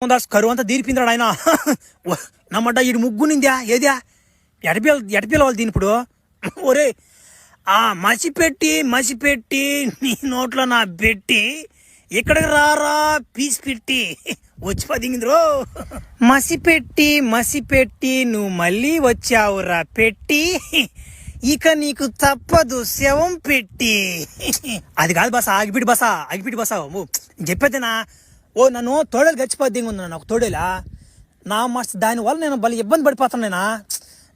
కరువు అంతా దీనిపిందాడు ఆయన నమ్మట ఇటు ముగ్గునిందా ఏదా ఎడపిల్లవాలి దీని ఇప్పుడు ఒరే ఆ మసిపెట్టి నీ నోట్లో నా పెట్టి ఇక్కడికి రారా పీస్ పెట్టి వచ్చి పదింగిద్రో మసిపెట్టి నువ్వు మళ్ళీ వచ్చావురా పెట్టి ఇక నీకు తప్పదు శవం పెట్టి అది కాదు బస ఆగిపిటి బస చెప్పేదేనా ఓ నన్ను తోడేలు గచ్చిపోద్దింగ్ ఉంది నాకు తోడేలా నా మస్తు దానివల్ల నేను భలే ఇబ్బంది పడిపోతున్నాయినా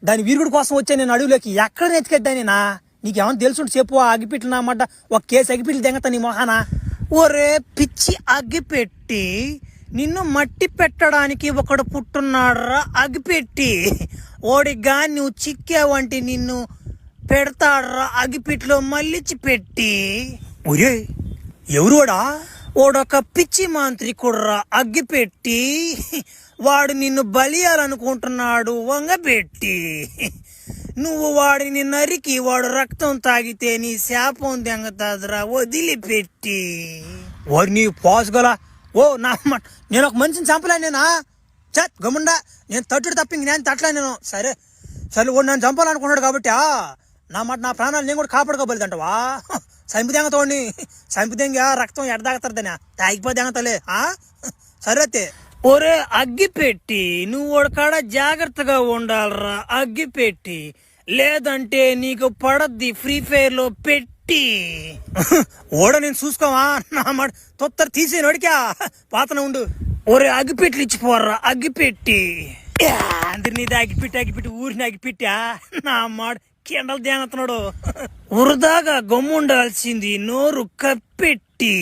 దాని వీరుగుడి కోసం వచ్చా నేను అడవులోకి ఎక్కడ నెతికెద్దానేనా నీకేమన్నా తెలుసుంటే చెప్పు అగ్గిపెట్లు నామాట ఒక కేసు అగ్గిపెట్లు దెంగతా నీ మొహానా ఒరే పిచ్చి అగ్గిపెట్టి నిన్ను మట్టి పెట్టడానికి ఒకడు పుట్టున్నాడ్రా అగ్గిపెట్టి ఓడిగా నువ్వు చిక్కావంటి నిన్ను పెడతాడ్రా అగ్గిపెట్లో మళ్ళిచ్చి పెట్టి ఒరే ఎవరోడా ఓడొక పిచ్చి మాంత్రికుడ్రా అగ్గిపెట్టి వాడు నిన్ను బలియాలనుకుంటున్నాడు వంగబెట్టి నువ్వు వాడిని నరికి వాడు రక్తం తాగితే నీ శాపం దెంగతాదురా వదిలిపెట్టి వాడు నీ పోసగల ఓ నా నేను ఒక మనిషిని చంపలేనేనా చత్ గమ్ముండా నేను తట్టుడు తప్పింది నేను తట్టలే నేను సరే వాడు నన్ను చంపాలనుకున్నాడు కాబట్టి నా ప్రాణాలు నేను కూడా కాపాడుకోబోలేదంటవా చంపిదెంగతోడిని చంపిదెంగ రక్తం ఎడదాగతారదనా తాగిపోదెంగతలే సరే అయితే ఒరే అగ్గిపెట్టి నువ్వు వాడికాడ జాగ్రత్తగా ఉండాలరా అగ్గిపెట్టి లేదంటే నీకు పడద్ది ఫ్రీ ఫైర్ లో పెట్టి ఓడ నేను చూసుకోవా నా మాట తొత్తర తీసేను అడికా పాతన ఉండు ఒరే అగ్గిపెట్లు ఇచ్చిపోర్రా అగ్గిపెట్టి అందరినీ అగ్గిపెట్టి ఊరిని అగ్గిపెట్టా నా మాట కిండలు దేనతున్నాడు వృధాగా గమ్ముండాల్సింది నోరు కప్పెట్టి